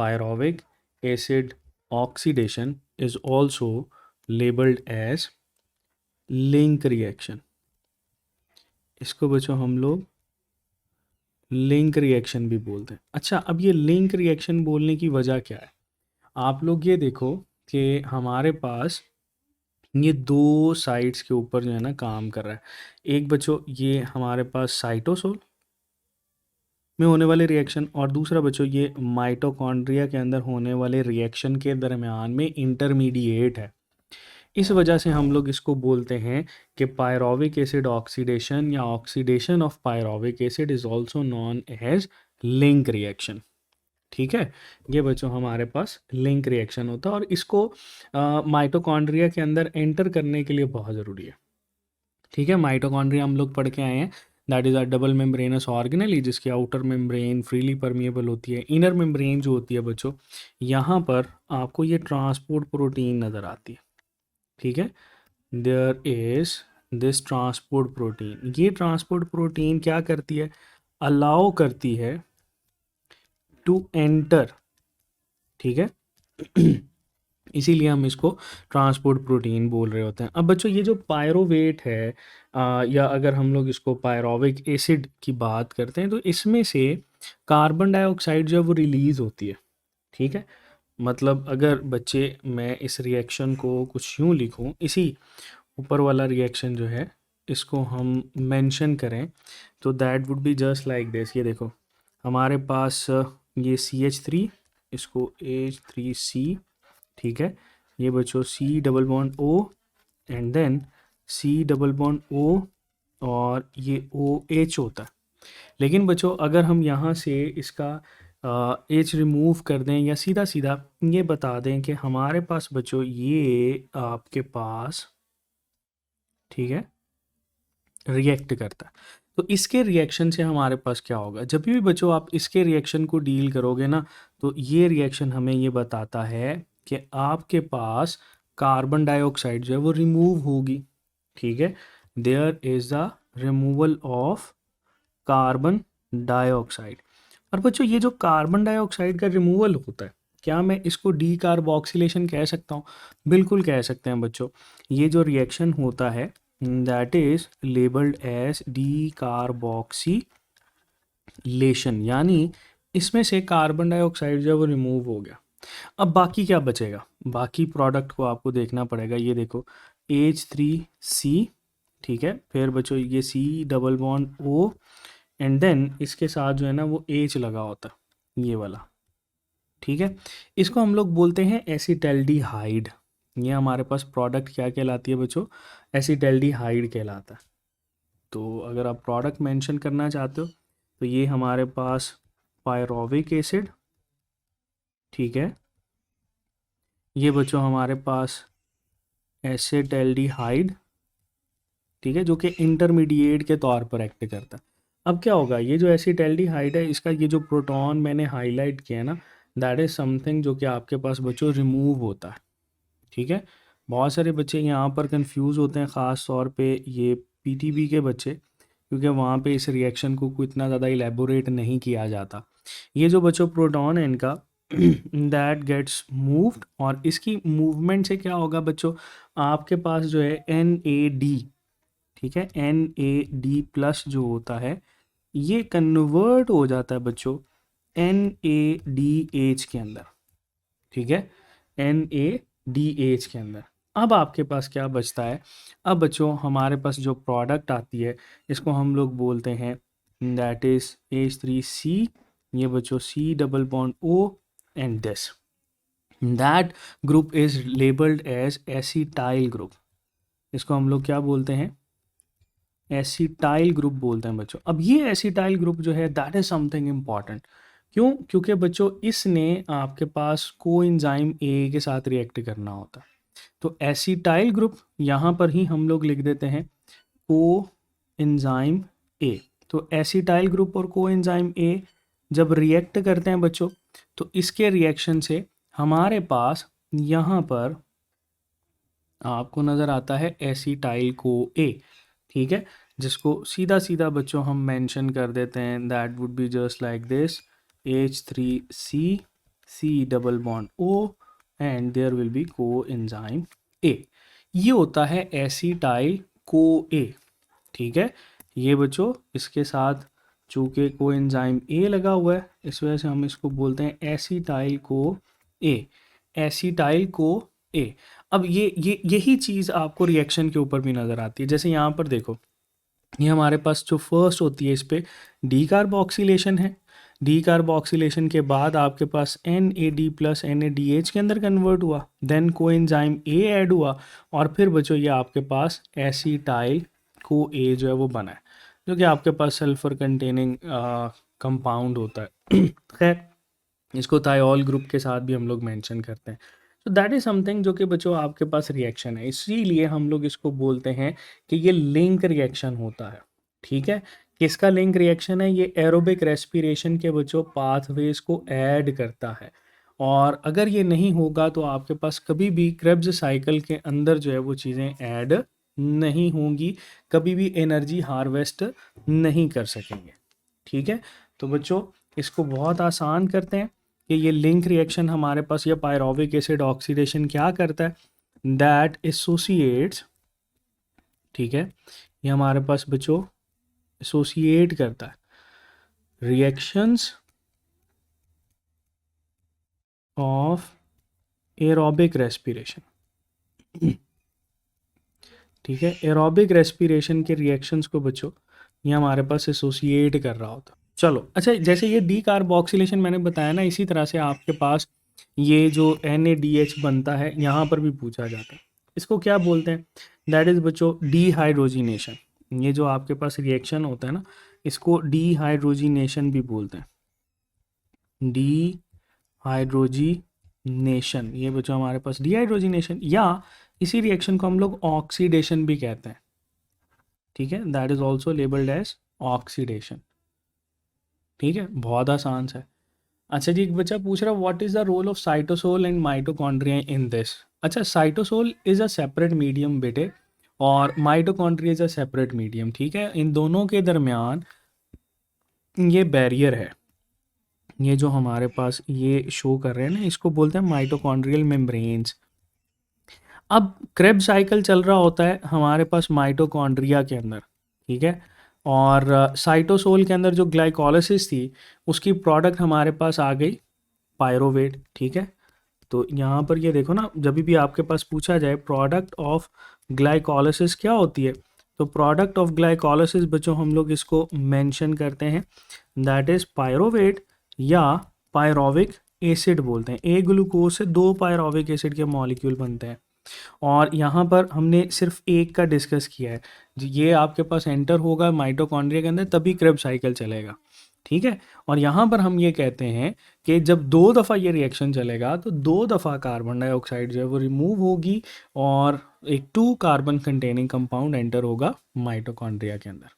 pyruvic acid oxidation is also labeled as link reaction. इसको बच्चों हम लोग लिंक रिएक्शन भी बोलते हैं। अच्छा, अब ये लिंक रिएक्शन बोलने की वजह क्या है? आप लोग ये देखो कि हमारे पास ये दो साइड्स के ऊपर जो है ना काम कर रहा है। एक बच्चों ये हमारे पास साइटोसोल में होने वाले रिएक्शन, और दूसरा बच्चों ये माइटोकॉन्ड्रिया के अंदर होने वाले रिएक्शन के दरमियान में इंटरमीडिएट है। इस वजह से हम लोग इसको बोलते हैं कि पायरोविक एसिड ऑक्सीडेशन या oxidation of pyruvic acid is also known as link reaction. ठीक है, ये बच्चों हमारे पास लिंक रिएक्शन होता है और इसको माइटोकॉन्ड्रिया के अंदर एंटर करने के लिए बहुत ज़रूरी है। ठीक है, माइटोकॉन्ड्रिया हम लोग पढ़ के आए हैं, that is a double membranous organelle जिसकी आउटर मेम्ब्रेन फ्रीली परमिएबल होती है। इनर मेम्ब्रेन जो होती है बच्चों, यहाँ पर आपको ये ट्रांसपोर्ट प्रोटीन नज़र आती है। ठीक है, there is this transport protein. ये ट्रांसपोर्ट प्रोटीन क्या करती है? अलाउ करती है टू एंटर। ठीक है, इसीलिए हम इसको ट्रांसपोर्ट प्रोटीन बोल रहे होते हैं। अब बच्चों ये जो पायरोवेट है या अगर हम लोग इसको पायरोविक एसिड की बात करते हैं तो इसमें से कार्बन डाइऑक्साइड जो है वो रिलीज़ होती है। ठीक है, मतलब अगर बच्चे मैं इस रिएक्शन को कुछ यूँ लिखूँ, इसी ऊपर वाला रिएक्शन जो है इसको हम मेंशन करें तो that would be just like this. ये देखो हमारे पास ये CH3, इसको H3C। ठीक है, ये बच्चों C double bond O and then C double bond O और ये OH होता है। लेकिन बच्चों अगर हम यहाँ से इसका H रिमूव कर दें या सीधा सीधा ये बता दें कि हमारे पास बच्चों ये आपके पास, ठीक है, रिएक्ट करता है, तो इसके रिएक्शन से हमारे पास क्या होगा? जब भी बच्चों आप इसके रिएक्शन को डील करोगे ना, तो ये रिएक्शन हमें ये बताता है कि आपके पास कार्बन डाइऑक्साइड जो है वो रिमूव होगी। ठीक है, there is the removal of carbon dioxide. और बच्चों ये जो कार्बन डाइऑक्साइड का रिमूवल होता है, क्या मैं इसको डीकार्बोक्सिलेशन कह सकता हूँ? बिल्कुल कह सकते हैं बच्चों। ये जो रिएक्शन होता है that is labelled as decarboxylation, यानी इसमें से कार्बन डाइऑक्साइड जो है वो रिमूव हो गया। अब बाकी क्या बचेगा? बाकी प्रोडक्ट को आपको देखना पड़ेगा। ये देखो H3C, ठीक है, फिर बच्चों ये C double bond O and then इसके साथ जो है ना वो H लगा होता है, ये वाला। ठीक है, इसको हम लोग बोलते हैं एसिटल्डिहाइड। ये हमारे पास प्रोडक्ट क्या कहलाती है बच्चों? एसिटल्डिहाइड कहलाता है। तो अगर आप प्रोडक्ट मेंशन करना चाहते हो तो ये हमारे पास पायरोविक एसिड, ठीक है, ये बच्चों हमारे पास एसिटल्डिहाइड, ठीक है, जो कि इंटरमीडिएट के तौर पर एक्ट करता है। अब क्या होगा? ये जो एसिटल्डिहाइड है इसका ये जो प्रोटॉन मैंने हाईलाइट किया है ना, दैट इज़ समथिंग जो कि आपके पास बच्चों रिमूव होता है। ठीक है, बहुत सारे बच्चे यहाँ पर कंफ्यूज होते हैं, ख़ास तौर पे ये PTB के बच्चे, क्योंकि वहाँ पे इस रिएक्शन को इतना ज़्यादा इलेबोरेट नहीं किया जाता। ये जो बच्चों प्रोटॉन है इनका दैट गेट्स मूव्ड, और इसकी मूवमेंट से क्या होगा बच्चों? आपके पास जो है NAD, ठीक है, NAD प्लस जो होता है ये कन्वर्ट हो जाता है बच्चों NADH के अंदर। ठीक है, NADH के अंदर। अब आपके पास क्या बचता है? अब बच्चों हमारे पास जो प्रोडक्ट आती है इसको हम लोग बोलते हैं दैट इज H3C। ये बच्चों C double bond O and this, that group is labelled as acetyl group. इसको हम लोग क्या बोलते हैं? एसिटाइल ग्रुप बोलते हैं बच्चों। अब ये एसिटाइल ग्रुप जो है दैट इज समथिंग इम्पॉर्टेंट। क्यों? क्योंकि बच्चों इसने आपके पास कोएंजाइम A के साथ रिएक्ट करना होता है। तो एसिटाइल ग्रुप यहाँ पर ही हम लोग लिख देते हैं कोएंजाइम A। तो एसिटाइल ग्रुप और कोएंजाइम A जब रिएक्ट करते हैं बच्चों, तो इसके रिएक्शन से हमारे पास यहाँ पर आपको नज़र आता है एसिटाइल को A। ठीक है, जिसको सीधा सीधा बच्चों हम मेंशन कर देते हैं, that would be just like this H3C C double bond O and there will be coenzyme A। ये होता है एसिटाइल को A। ठीक है, ये बच्चों इसके साथ चूंकि कोएंजाइम A लगा हुआ है, इस वजह से हम इसको बोलते हैं acetyl co A। Acetyl co A। अब यही चीज़ आपको रिएक्शन के ऊपर भी नज़र आती है। जैसे यहाँ पर देखो, ये हमारे पास जो फर्स्ट होती है इस पे डी कार्बोक्सिलेशन है। डी कार्बोक्सिलेशन के बाद आपके पास NAD प्लस NADH के अंदर कन्वर्ट हुआ, देन कोएंजाइम A ऐड हुआ, और फिर बच्चों ये आपके पास एसिटाइल को A जो है वो बना है, जो कि आपके पास सल्फर कंटेनिंग कंपाउंड होता है। खैर, इसको थायोल ग्रुप के साथ भी हम लोग मेंशन करते हैं। तो दैट इज़ समथिंग जो कि बच्चों आपके पास रिएक्शन है, इसीलिए हम लोग इसको बोलते हैं कि ये लिंक रिएक्शन होता है। ठीक है, किसका लिंक रिएक्शन है? ये एरोबिक रेस्पिरेशन के बच्चों पाथवेज को ऐड करता है, और अगर ये नहीं होगा तो आपके पास कभी भी क्रेब्स साइकिल के अंदर जो है वो चीज़ें ऐड नहीं होंगी, कभी भी एनर्जी हार्वेस्ट नहीं कर सकेंगे। ठीक है, तो बच्चों इसको बहुत आसान करते हैं कि ये लिंक रिएक्शन हमारे पास, ये पायरोविक एसिड ऑक्सीडेशन क्या करता है, दैट एसोसिएट्स, ठीक है, ये हमारे पास बच्चों एसोसिएट करता है रिएक्शंस ऑफ एरोबिक रेस्पिरेशन। ठीक है, एरोबिक रेस्पिरेशन के रिएक्शंस को बच्चों ये हमारे पास एसोसिएट कर रहा होता। चलो अच्छा, जैसे ये डी कार्बोक्सिलेशन मैंने बताया ना, इसी तरह से आपके पास ये जो NADH बनता है, यहाँ पर भी पूछा जाता है, इसको क्या बोलते हैं? दैट इज़ बच्चों डीहाइड्रोजिनेशन। ये जो आपके पास रिएक्शन होता है ना, इसको डीहाइड्रोजिनेशन भी बोलते हैं। डीहाइड्रोजिनेशन, ये बच्चों हमारे पास डीहाइड्रोजिनेशन, या इसी रिएक्शन को हम लोग ऑक्सीडेशन भी कहते हैं। ठीक है, that is also labelled as oxidation. ठीक है, बहुत आसान सा है। अच्छा जी, एक बच्चा पूछ रहा है what is the role of cytosol and mitochondria in this. अच्छा, cytosol is a separate medium बेटे, और mitochondria is a separate medium. ठीक है, इन दोनों के दरमियान ये बैरियर है, ये जो हमारे पास ये शो कर रहे हैं ना, इसको बोलते हैं माइटोकॉन्ड्रियल मेम्ब्रेन्स। अब क्रेब साइकिल चल रहा होता है हमारे पास माइटोकॉन्ड्रिया के अंदर। ठीक है, और साइटोसोल के अंदर जो ग्लाइकोलिसिस थी, उसकी प्रोडक्ट हमारे पास आ गई पायरोवेट। ठीक है, तो यहाँ पर ये देखो ना, जब भी आपके पास पूछा जाए प्रोडक्ट ऑफ ग्लाइकोलिसिस क्या होती है, तो प्रोडक्ट ऑफ ग्लाइकोलिसिस बच्चों हम लोग इसको मेंशन करते हैं, दैट इज पायरोवेट या पायरोविक एसिड बोलते हैं। एक ग्लूकोज से 2 पायरोविक एसिड के मॉलिक्यूल बनते हैं, और यहाँ पर हमने सिर्फ एक का डिस्कस किया है। ये आपके पास एंटर होगा माइटोकॉन्ड्रिया के अंदर, तभी क्रेब साइकिल चलेगा। ठीक है, और यहाँ पर हम ये कहते हैं कि जब 2 दफ़ा ये रिएक्शन चलेगा तो 2 दफ़ा कार्बन डाइऑक्साइड जो है वो रिमूव होगी, और एक 2 कार्बन कंटेनिंग कंपाउंड एंटर होगा माइटोकॉन्ड्रिया के अंदर।